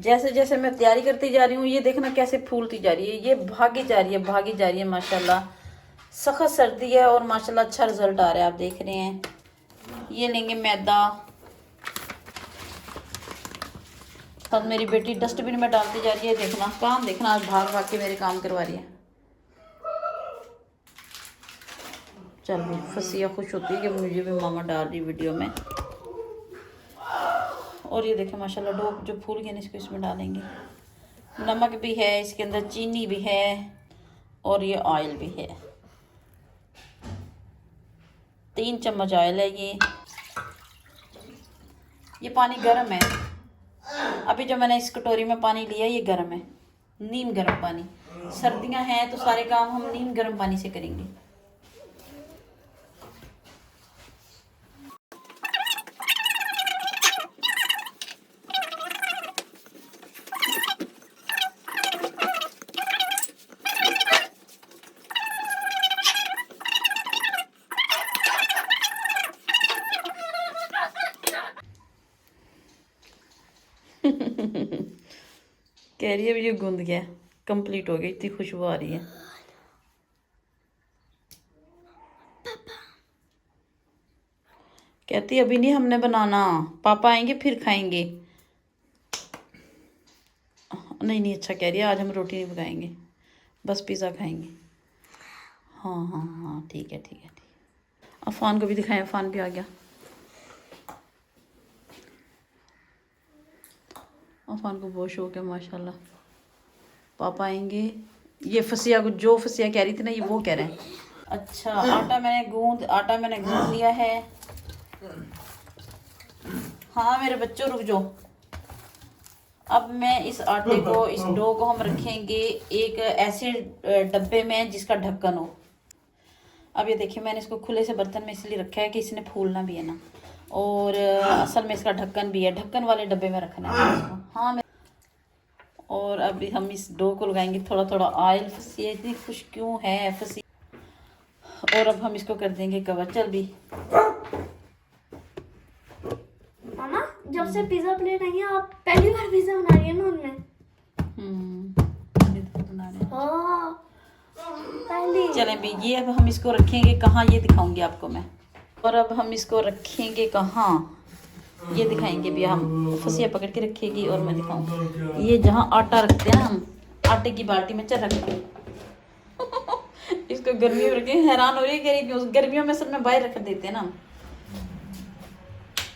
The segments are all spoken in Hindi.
जैसे जैसे मैं तैयारी करती जा रही हूँ ये देखना कैसे फूलती जा रही है, ये भागी जा रही है भागी जा रही है माशाल्लाह। सख्त सर्दी है और माशाल्लाह अच्छा रिजल्ट आ रहा है, आप देख रहे हैं। ये लेंगे मैदा, तब मेरी बेटी डस्टबिन में डालती जा रही है, देखना काम देखना, आज भाग भाग के मेरे काम करवा रही है। चल भी फसिया खुश होती है कि मुझे भी मामा डाल रही वीडियो में। और ये देखें माशाल्लाह डो जो फूल गए इसको इसमें डालेंगे। नमक भी है इसके अंदर, चीनी भी है और ये ऑयल भी है। 3 चम्मच ऑयल है ये पानी गर्म है। अभी जो मैंने इस कटोरी में पानी लिया ये गर्म है, नीम गर्म पानी। सर्दियां हैं तो सारे काम हम नीम गर्म पानी से करेंगे। कह रही है ये गूंद गया, कंप्लीट हो गई, इतनी खुशबू आ रही है। कहती अभी नहीं हमने बनाना, पापा आएंगे फिर खाएंगे। नहीं नहीं अच्छा कह रही है, आज हम रोटी नहीं पकाएंगे, बस पिज़्ज़ा खाएंगे। हाँ हाँ हाँ ठीक है ठीक है ठीक है। अफान को भी दिखाएं, अफान भी आ गया। अफान को बहुत शौक है माशाल्लाह, पापा आएंगे। ये फसिया को जो फसिया कह रही थी ना ये वो कह रहे हैं। अच्छा आटा मैंने गूंद लिया है। हाँ मेरे बच्चों रुक जाओ। अब मैं इस आटे को, इस डो को हम रखेंगे एक ऐसे डब्बे में जिसका ढक्कन हो। अब ये देखिए मैंने इसको खुले से बर्तन में इसलिए रखा है कि इसने फूलना भी है ना, और असल में इसका ढक्कन भी है, ढक्कन वाले डब्बे में रखना है इसको। हाँ मैं और अभी हम इस डो को लगाएंगे थोड़ा थोड़ा ऑयल। फसिया इतनी खुश क्यों है फसी। और अब हम इसको कर देंगे कवर। चल भी मामा जब से पिज्जा प्लेट आई है आप पहली बार पिज्जा बना रही है ना उनमें? बना रहे हैं। हाँ पहली। चलें भी ये अब हम इसको रखेंगे कहाँ ये दिखाऊंगी आपको मैं। और अब हम इसको रखेंगे कहाँ ये दिखाएंगे भी। हम फसिया पकड़ के रखेगी और मैं दिखाऊंगी। ये जहाँ आटा रखते हैं ना हम, आटे की बाल्टी में चल रखते हैं। इसको गर्मियों में रखें, हैरान हो रही है कि गर्मियों में सब में बाहर रख देते हैं ना हम।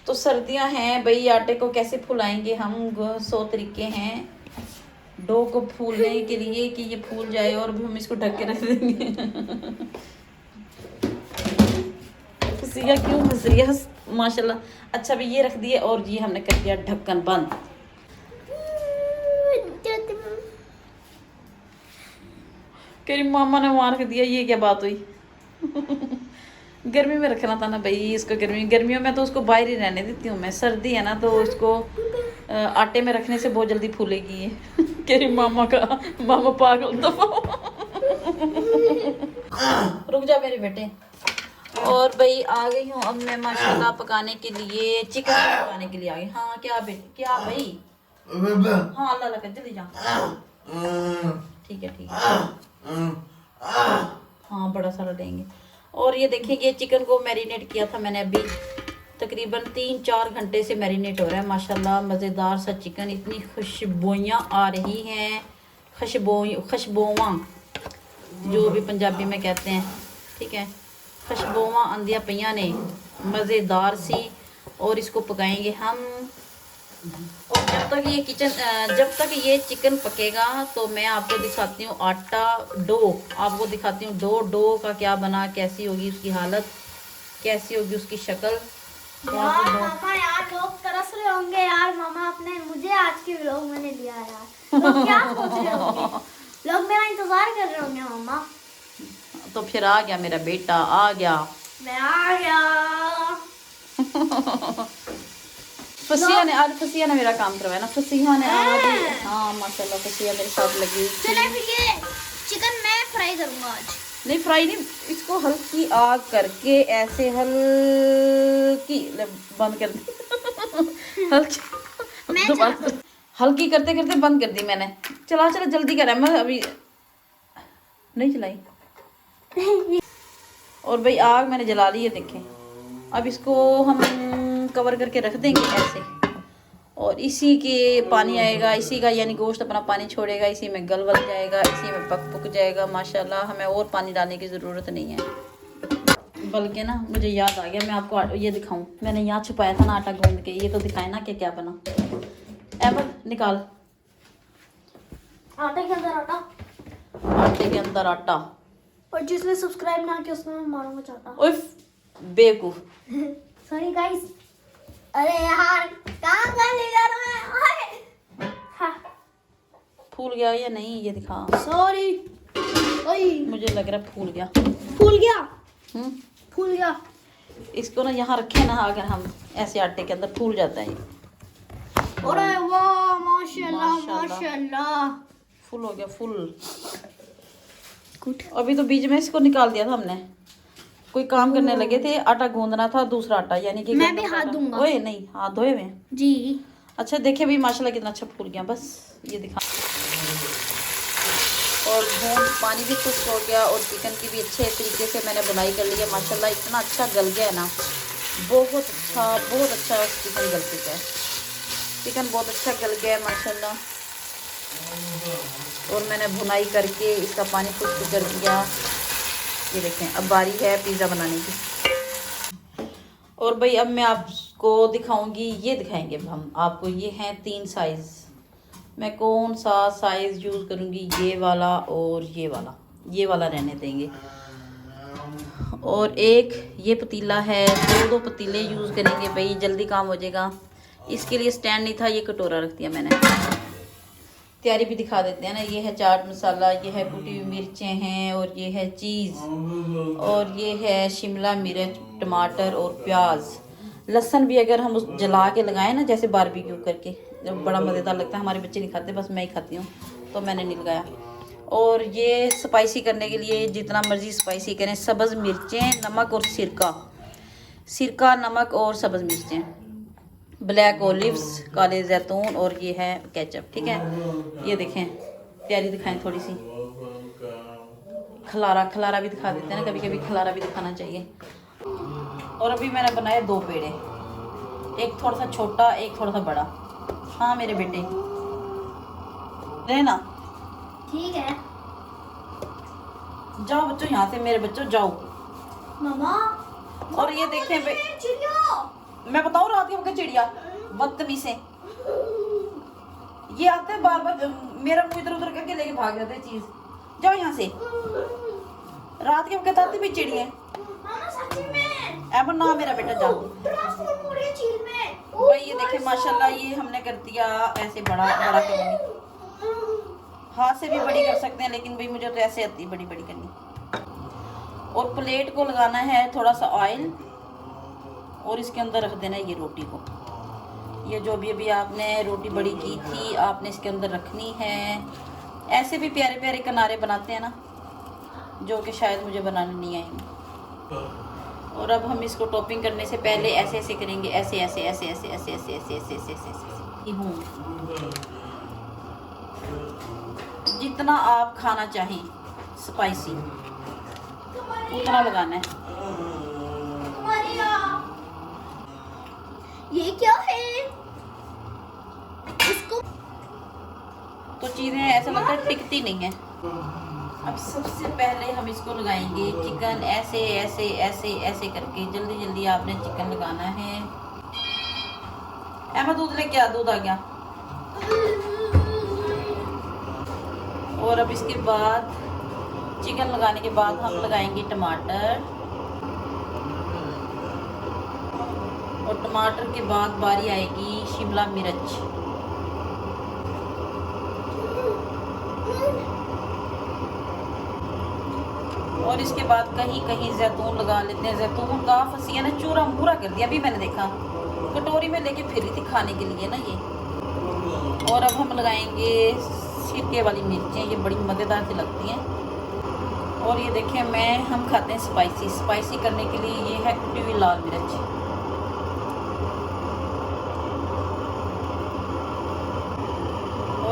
तो सर्दियां हैं भाई, आटे को कैसे फुलाएंगे हम। 100 तरीके हैं डो को फूलने के लिए कि ये फूल जाए, और भी हम इसको ढक के रख देंगे। फसिया क्यों हंस रही है माशाल्लाह। अच्छा भी ये रख दिए और ये हमने कर दिया ढक्कन बंद। करी मामा ने मार के दिया, ये क्या बात हुई। गर्मी में रखना था ना भाई इसको, गर्मियों में तो उसको बाहर ही रहने देती हूँ मैं। सर्दी है ना तो उसको आटे में रखने से बहुत जल्दी फूलेगी ये। करी मामा पागल दफा। रुक जा मेरे बेटे। और भाई आ गई हूँ अब मैं माशाल्लाह पकाने के लिए, चिकन पकाने के लिए आ गई। हाँ क्या बेटे, क्या भाई। हाँ अल्लाह कर जल्दी जा। ठीक है ठीक है। हाँ बड़ा सारा लेंगे। और ये देखिए ये चिकन को मैरिनेट किया था मैंने, अभी तकरीबन 3-4 घंटे से मैरिनेट हो रहा है माशाल्लाह। मज़ेदार सा चिकन, इतनी खुशबुयाँ आ रही हैं, खुशबुआँ जो भी पंजाबी में कहते हैं, ठीक है। खुशबुआँ आंदियाँ पईयाँ ने मज़ेदार सी। और इसको पकाएंगे हम। और जब तक ये चिकन पकेगा तो मैं आपको दिखाती हूँ आटा डो, आपको दिखाती हूँ डो का क्या बना, कैसी होगी उसकी हालत, कैसी होगी उसकी शक्ल। यार मामा यार लोग तरस रहे होंगे यार, मामा आपने मुझे आज के व्लॉग में नहीं लिया यार। लोग क्या सोच रहे होंगे, लोग मेरा इंतजार कर रहे होंगे मामा। तो फिर आ गया मेरा बेटा, आ गया, मैं आ गया। फसिया ने मेरा काम करवाया ना। फसिया ने हाँ माशाल्लाह फसिया मेरे साथ लगी। चले फिर ये चिकन मैं फ्राई करूंगा आज। नहीं फ्राई नहीं, इसको हल्की आग करके ऐसे हल्की बंद कर दी। हल्की हल्की करते करते बंद कर दी मैंने। चला जल्दी कर, मैं अभी नहीं चलाई। और भाई आग मैंने जला ली है, देखें। अब इसको हम कवर करके रख देंगे ऐसे, और इसी के पानी आएगा, इसी का यानी गोश्त अपना पानी छोड़ेगा, इसी में गल जाएगा, इसी में पक जाएगा माशाल्लाह। हमें और पानी डालने की ज़रूरत नहीं है। बल्कि ना मुझे याद आ गया, मैं आपको ये दिखाऊं। मैंने यहाँ छुपाया था ना आटा गूंद के, ये तो दिखाए ना कि क्या बना। एमर निकाल, आटे के अंदर आटा, आटे के अंदर आटा। और जिसने सब्सक्राइब ना किया उसमें मैं मारूंगा चाटा। उफ बेवकूफ। Sorry guys. अरे यार काम कर लिया मैं। हाँ फूल गया या नहीं ये दिखा। सॉरी। मुझे लग रहा है फूल गया। फूल गया, फूल गया। इसको ना यहाँ रखे ना, अगर हम ऐसे आटे के अंदर फूल जाता है ये। अरे वाह माशाल्लाह माशाल्लाह। माशाल्लाह। फुल हो गया फुल। अभी तो बीच में इसको निकाल दिया था हमने, कोई काम करने लगे थे, आटा गूंदना था दूसरा आटा, यानी कि मैं भी हाथ दूंगा। ओए नहीं, हाथ धोए हुए जी। अच्छा देखिए भाई माशाल्लाह कितना अच्छा फूल गया। बस ये दिखा। और भून पानी भी खुश्क हो गया, और चिकन की भी अच्छे तरीके से मैंने बुनाई कर ली है माशाल्लाह। इतना अच्छा गल गया है ना, बहुत अच्छा चिकन गल चुका है। चिकन बहुत अच्छा गल गया है माशाल्लाह। और मैंने भुनाई करके इसका पानी खुश्क कर दिया। ये देखें, अब बारी है पिज़्ज़ा बनाने की। और भाई अब मैं आपको दिखाऊंगी, ये दिखाएंगे हम आपको। ये हैं 3 साइज़। मैं कौन सा साइज़ यूज़ करूंगी, ये वाला और ये वाला। ये वाला रहने देंगे। और एक ये पतीला है, दो पतीले यूज़ करेंगे भाई, जल्दी काम हो जाएगा। इसके लिए स्टैंड नहीं था, ये कटोरा रख दिया मैंने। तैयारी भी दिखा देते हैं ना। ये है चाट मसाला, ये है कुटी हुई मिर्चें हैं, और ये है चीज़, और ये है शिमला मिर्च, टमाटर और प्याज। लहसुन भी अगर हम उस जला के लगाएं ना, जैसे बारबेक्यू करके, जब बड़ा मज़ेदार लगता है। हमारे बच्चे नहीं खाते, बस मैं ही खाती हूँ, तो मैंने नहीं लगाया। और ये स्पाइसी करने के लिए जितना मर्ज़ी स्पाइसी करें। सब्ज़ मिर्चें, नमक और सिरका, नमक और सब्ज़ मिर्चें, ब्लैक ओलिव्स, काले जैतून, और ये है केचप। ठीक है, ये देखें। तैयारी दिखाएं थोड़ी सी। खलारा भी दिखा देते हैं ना, कभी कभी खलारा भी दिखाना चाहिए। और अभी मैंने बनाए 2 पेड़े, एक थोड़ा सा छोटा, एक थोड़ा सा बड़ा। हाँ मेरे बेटे, लेना। ठीक है, जाओ बच्चों यहाँ से, मेरे बच्चों जाओ। मामा। और ये देखें भाई, चिड़िया। मैं बताऊँ रात के वक्त चिड़िया बदतमीज से ये आते हैं बार बार, मेरा मुंह इधर उधर करके लेके भाग जाते हैं चीज। जाओ यहाँ से, रात के वक्त आती भी चिड़िया। मामा सच्ची में। अब ना मेरा बेटा जाओ। भाई ये देखे माशाल्लाह, ये हमने कर दिया ऐसे बड़ा करूँगी। हाथ से भी बड़ी कर सकते हैं, लेकिन भाई मुझे तो ऐसे आती बड़ी करनी। और प्लेट को लगाना है थोड़ा सा ऑयल, और इसके अंदर रख देना है ये रोटी को। ये जो अभी आपने रोटी बड़ी की थी, आपने इसके अंदर रखनी है। ऐसे भी प्यारे प्यारे किनारे बनाते हैं ना, जो कि शायद मुझे बनाने नहीं आएंगे। और अब हम इसको टॉपिंग करने से पहले ऐसे ऐसे करेंगे, ऐसे ऐसे ऐसे ऐसे ऐसे ऐसे ऐसे ऐसे ऐसे ऐसे ऐसे। जितना आप खाना चाहें स्पाइसी, उतना लगाना है। ये क्या है? इसको तो चीज़ें ऐसा लगता है टिकती नहीं है। अब सबसे पहले हम इसको लगाएंगे चिकन, ऐसे ऐसे ऐसे ऐसे करके। जल्दी जल्दी आपने चिकन लगाना है। एमा दूध लेके आ, दूध आ गया। और अब इसके बाद चिकन लगाने के बाद हम लगाएंगे टमाटर, और टमाटर के बाद बारी आएगी शिमला मिर्च। और इसके बाद कहीं कहीं जैतून लगा लेते हैं। जैतून का फसिया ने चूरा मूरा कर दिया, अभी मैंने देखा। कटोरी में लेके फिर थी खाने के लिए ना ये। और अब हम लगाएंगे सिरके वाली मिर्चें, ये बड़ी मज़ेदार सी लगती हैं। और ये देखें, हम खाते हैं स्पाइसी करने के लिए ये है कुटी हुई लाल मिर्च।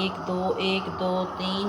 1 2 1 2 3.